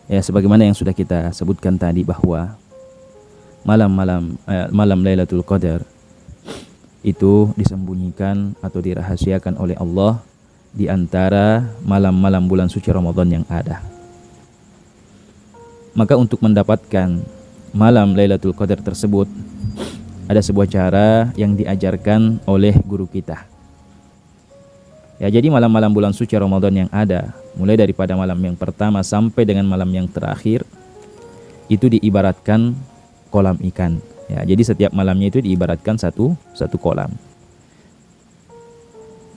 Ya, sebagaimana yang sudah kita sebutkan tadi bahwa malam Lailatul Qadar itu disembunyikan atau dirahasiakan oleh Allah di antara malam-malam bulan suci Ramadan yang ada. Maka untuk mendapatkan malam Lailatul Qadar tersebut, ada sebuah cara yang diajarkan oleh guru kita. Ya, jadi malam-malam bulan suci Ramadan yang ada, mulai daripada malam yang pertama sampai dengan malam yang terakhir, itu diibaratkan kolam ikan. Ya, jadi setiap malamnya itu diibaratkan satu kolam.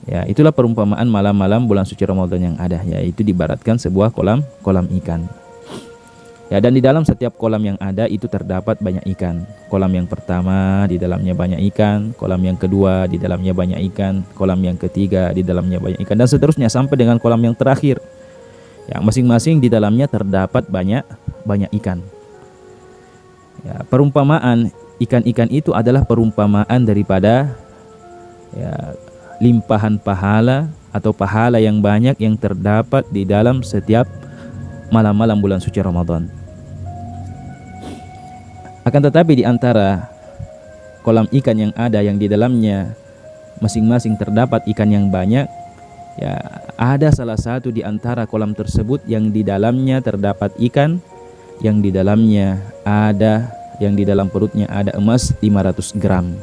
Ya, itulah perumpamaan malam-malam bulan suci Ramadan yang ada, yaitu diibaratkan sebuah kolam ikan. Ya, dan di dalam setiap kolam yang ada itu terdapat banyak ikan. Kolam yang pertama di dalamnya banyak ikan, kolam yang kedua di dalamnya banyak ikan, kolam yang ketiga di dalamnya banyak ikan, dan seterusnya sampai dengan kolam yang terakhir. Ya, masing-masing di dalamnya terdapat banyak ikan. Ya, perumpamaan ikan-ikan itu adalah perumpamaan daripada ya, limpahan pahala atau pahala yang banyak yang terdapat di dalam setiap malam-malam bulan suci Ramadan. Akan tetapi di antara kolam ikan yang ada yang di dalamnya masing-masing terdapat ikan yang banyak, ya, ada salah satu di antara kolam tersebut yang di dalamnya terdapat ikan yang di dalamnya ada, yang di dalam perutnya ada emas 500 gram.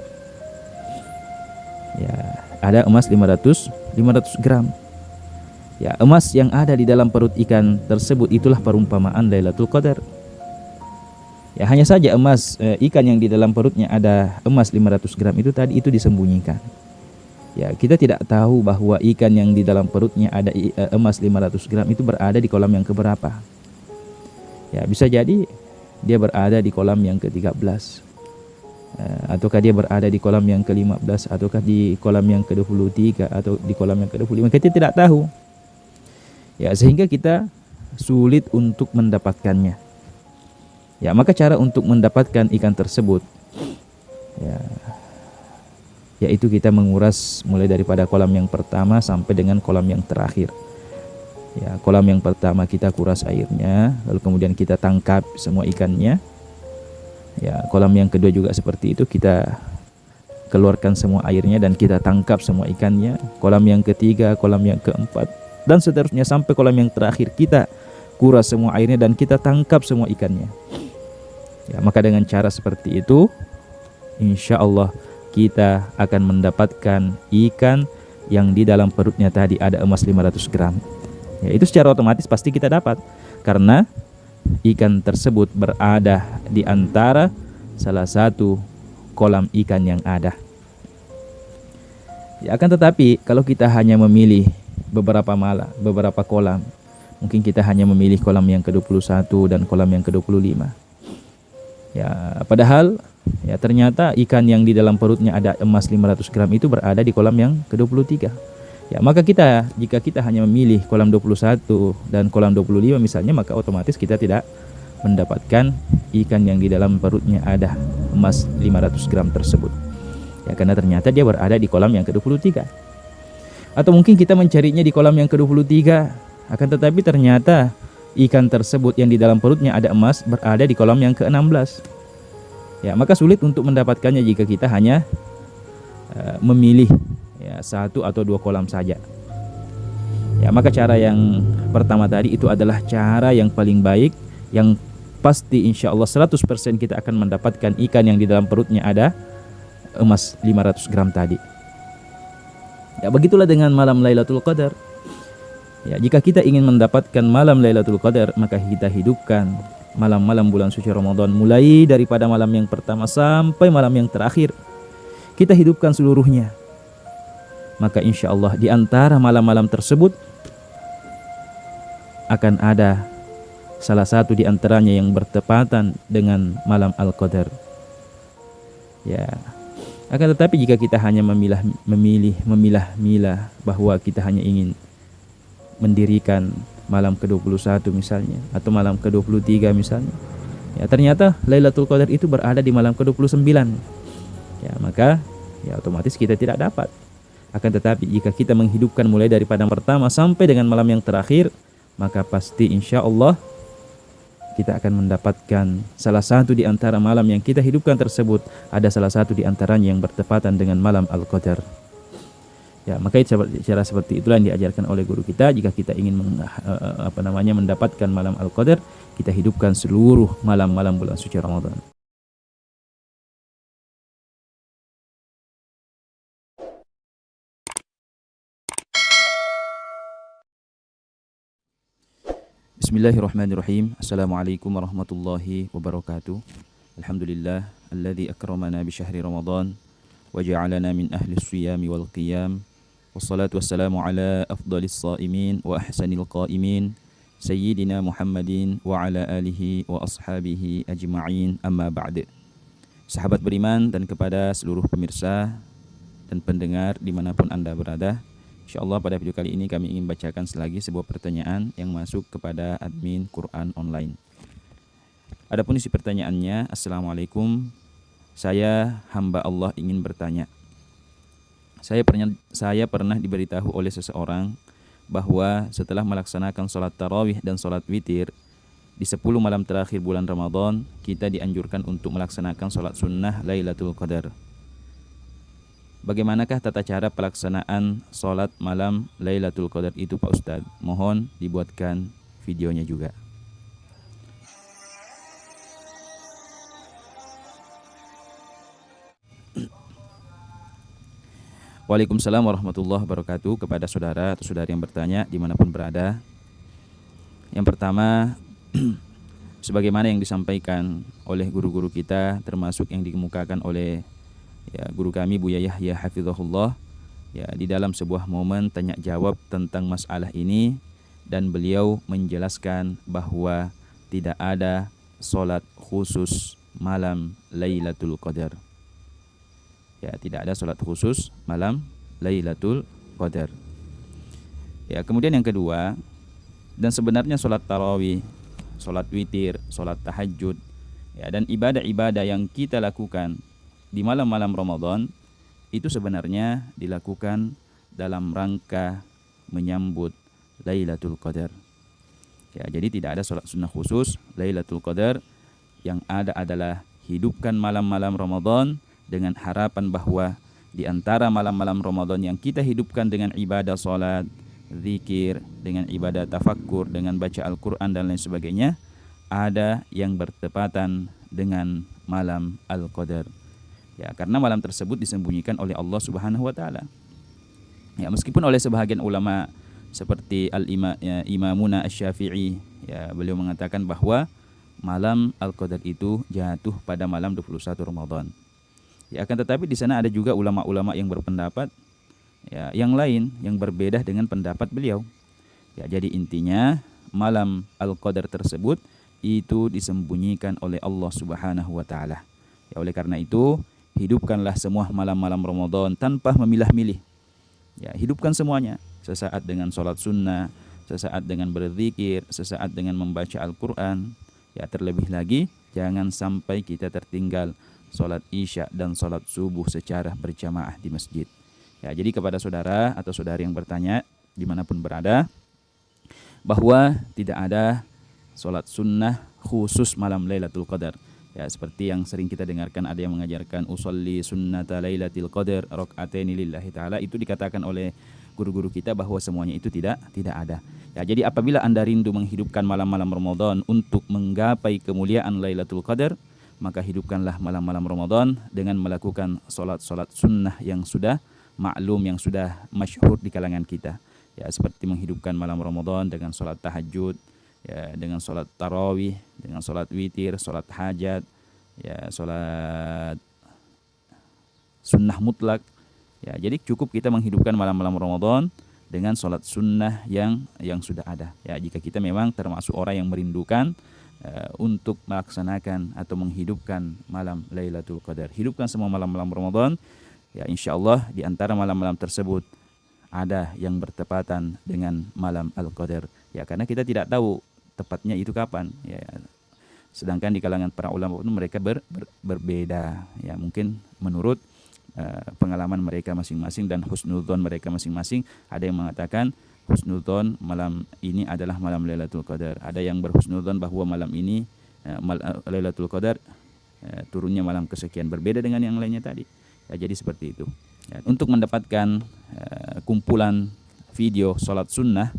Ya, ada emas 500 gram. Ya, emas yang ada di dalam perut ikan tersebut itulah perumpamaan Lailatul Qadar. Ya, hanya saja ikan yang di dalam perutnya ada emas 500 gram itu tadi itu disembunyikan. Ya, kita tidak tahu bahwa ikan yang di dalam perutnya ada emas 500 gram itu berada di kolam yang keberapa. Ya, bisa jadi dia berada di kolam yang ke-13. Ataukah dia berada di kolam yang ke-15, ataukah di kolam yang ke-23, atau di kolam yang ke-25. Kita tidak tahu. Ya, sehingga kita sulit untuk mendapatkannya. Ya, maka cara untuk mendapatkan ikan tersebut ya, yaitu kita menguras mulai daripada kolam yang pertama sampai dengan kolam yang terakhir. Ya, kolam yang pertama kita kuras airnya, lalu kemudian kita tangkap semua ikannya. Ya, kolam yang kedua juga seperti itu, kita keluarkan semua airnya dan kita tangkap semua ikannya. Kolam yang ketiga, kolam yang keempat, dan seterusnya sampai kolam yang terakhir kita kuras semua airnya dan kita tangkap semua ikannya. Ya, maka dengan cara seperti itu, insya Allah kita akan mendapatkan ikan yang di dalam perutnya tadi ada emas 500 gram. Ya, itu secara otomatis pasti kita dapat, karena ikan tersebut berada di antara salah satu kolam ikan yang ada. Ya, akan tetapi kalau kita hanya memilih beberapa kolam, mungkin kita hanya memilih kolam yang ke-21 dan kolam yang ke-25. Ya, padahal ya ternyata ikan yang di dalam perutnya ada emas 500 gram itu berada di kolam yang ke-23. Ya, maka jika kita hanya memilih kolam 21 dan kolam 25 misalnya, maka otomatis kita tidak mendapatkan ikan yang di dalam perutnya ada emas 500 gram tersebut. Ya, karena ternyata dia berada di kolam yang ke-23. Atau mungkin kita mencarinya di kolam yang ke-23, akan tetapi ternyata ikan tersebut yang di dalam perutnya ada emas berada di kolam yang ke-16. Ya, maka sulit untuk mendapatkannya jika kita hanya memilih ya, satu atau dua kolam saja. Ya, maka cara yang pertama tadi itu adalah cara yang paling baik, yang pasti insya Allah 100% kita akan mendapatkan ikan yang di dalam perutnya ada emas 500 gram tadi. Ya, begitulah dengan malam Lailatul Qadar. Ya, jika kita ingin mendapatkan malam Lailatul Qadar, maka kita hidupkan malam-malam bulan suci Ramadan mulai daripada malam yang pertama sampai malam yang terakhir. Kita hidupkan seluruhnya. Maka insya Allah di antara malam-malam tersebut akan ada salah satu di antaranya yang bertepatan dengan malam Al-Qadar. Ya, akan tetapi jika kita hanya memilah-milah bahwa kita hanya ingin mendirikan malam ke-21 misalnya, atau malam ke-23 misalnya, ya ternyata Lailatul Qadar itu berada di malam ke-29. Ya, maka ya otomatis kita tidak dapat. Akan tetapi jika kita menghidupkan mulai daripada pertama sampai dengan malam yang terakhir, maka pasti insya Allah kita akan mendapatkan salah satu di antara malam yang kita hidupkan tersebut, ada salah satu di antaranya yang bertepatan dengan malam Al-Qadar. Ya, maka cara seperti itulah yang diajarkan oleh guru kita. Jika kita ingin mendapatkan malam Al-Qadar, kita hidupkan seluruh malam-malam bulan suci Ramadan. Bismillahirrahmanirrahim. Assalamualaikum warahmatullahi wabarakatuh. Alhamdulillah alladzi akramana bi syahri Ramadan wa ja'alana min ahli as-siyami wal qiyam. Wassalatu wassalamu ala afdalis shaimin wa ahsanil qaimin sayyidina Muhammadin wa ala alihi wa ashabihi ajma'in, amma ba'd. Sahabat beriman dan kepada seluruh pemirsa dan pendengar dimanapun Anda berada, insyaallah pada video kali ini kami ingin bacakan selagi sebuah pertanyaan yang masuk kepada admin Quran Online. Adapun isi pertanyaannya, Assalamualaikum, saya hamba Allah ingin bertanya. Saya pernah diberitahu oleh seseorang bahwa setelah melaksanakan sholat tarawih dan sholat witir di 10 malam terakhir bulan Ramadan, kita dianjurkan untuk melaksanakan sholat sunnah Lailatul Qadar. Bagaimanakah tata cara pelaksanaan sholat malam Lailatul Qadar itu, Pak Ustadz? Mohon dibuatkan videonya juga. Waalaikumsalam warahmatullahi wabarakatuh kepada saudara atau saudari yang bertanya dimanapun berada. Yang pertama, sebagaimana yang disampaikan oleh guru-guru kita, termasuk yang dikemukakan oleh guru kami Buya Yahya hafizahullah, di dalam sebuah momen tanya jawab tentang masalah ini, dan beliau menjelaskan bahwa tidak ada sholat khusus malam Lailatul Qadar. Tidak ada sholat khusus malam Lailatul Qadar. Kemudian yang kedua, dan sebenarnya sholat tarawih, sholat witir, sholat tahajud, dan ibadah-ibadah yang kita lakukan di malam-malam Ramadan itu sebenarnya dilakukan dalam rangka menyambut Lailatul Qadar. Jadi tidak ada sholat sunnah khusus Lailatul Qadar. Yang ada adalah hidupkan malam-malam Ramadan dengan harapan bahwa di antara malam-malam Ramadan yang kita hidupkan dengan ibadah sholat, zikir, dengan ibadah tafakkur, dengan baca Al-Quran dan lain sebagainya, ada yang bertepatan dengan malam Al-Qadar. Karena malam tersebut disembunyikan oleh Allah Subhanahu wa taala. Meskipun oleh sebahagian ulama seperti Imamuna Asy-Syafi'i, beliau mengatakan bahwa malam Al-Qadar itu jatuh pada malam 21 Ramadan. Akan tetapi di sana ada juga ulama-ulama yang berpendapat yang lain yang berbeda dengan pendapat beliau. Jadi intinya malam Al-Qadar tersebut itu disembunyikan oleh Allah Subhanahu wa taala. Oleh karena itu, hidupkanlah semua malam-malam Ramadan tanpa memilah-milih. Hidupkan semuanya, sesaat dengan sholat sunnah, sesaat dengan berzikir, sesaat dengan membaca Al-Quran. Terlebih lagi jangan sampai kita tertinggal sholat isya dan sholat subuh secara berjamaah di masjid. Jadi kepada saudara atau saudari yang bertanya dimanapun berada, bahwa tidak ada sholat sunnah khusus malam Lailatul Qadar. Seperti yang sering kita dengarkan, ada yang mengajarkan usolli sunnata Lailatul Qadar raka'ataini lillahi ta'ala. Itu dikatakan oleh guru-guru kita bahwa semuanya itu tidak ada. Jadi apabila Anda rindu menghidupkan malam-malam Ramadan untuk menggapai kemuliaan Lailatul Qadar, maka hidupkanlah malam-malam Ramadan dengan melakukan sholat-sholat sunnah yang sudah maklum, yang sudah masyhur di kalangan kita. Seperti menghidupkan malam Ramadan dengan sholat tahajud, dengan sholat tarawih, dengan sholat witir, sholat hajat, sholat sunnah mutlak. Jadi cukup kita menghidupkan malam-malam Ramadan dengan sholat sunnah yang sudah ada. Jika kita memang termasuk orang yang merindukan untuk melaksanakan atau menghidupkan malam Lailatul Qadar. Hidupkan semua malam-malam Ramadan. Insyaallah di antara malam-malam tersebut ada yang bertepatan dengan malam Al-Qadar. Karena kita tidak tahu tepatnya itu kapan. Sedangkan di kalangan para ulama pun mereka berbeda. Mungkin menurut pengalaman mereka masing-masing dan husnudzon mereka masing-masing. Ada yang mengatakan husnudzon malam ini adalah malam Lailatul Qadar. Ada yang berhusnudzon bahwa malam ini Lailatul Qadar turunnya malam kesekian, berbeda dengan yang lainnya tadi. Ya, jadi seperti itu. Ya, untuk mendapatkan kumpulan video sholat sunnah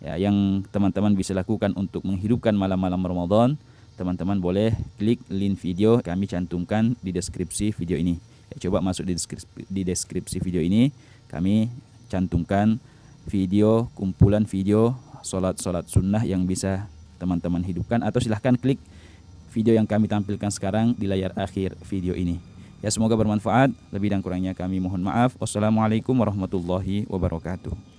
ya, yang teman-teman bisa lakukan untuk menghidupkan malam-malam Ramadan, teman-teman boleh klik link video kami cantumkan di deskripsi video ini. Ya, coba masuk di deskripsi video ini, kami cantumkan video, kumpulan video sholat sunnah yang bisa teman-teman hidupkan, atau silahkan klik video yang kami tampilkan sekarang di layar akhir video ini. Ya, semoga bermanfaat. Lebih dan kurangnya kami mohon maaf. Wassalamualaikum warahmatullahi wabarakatuh.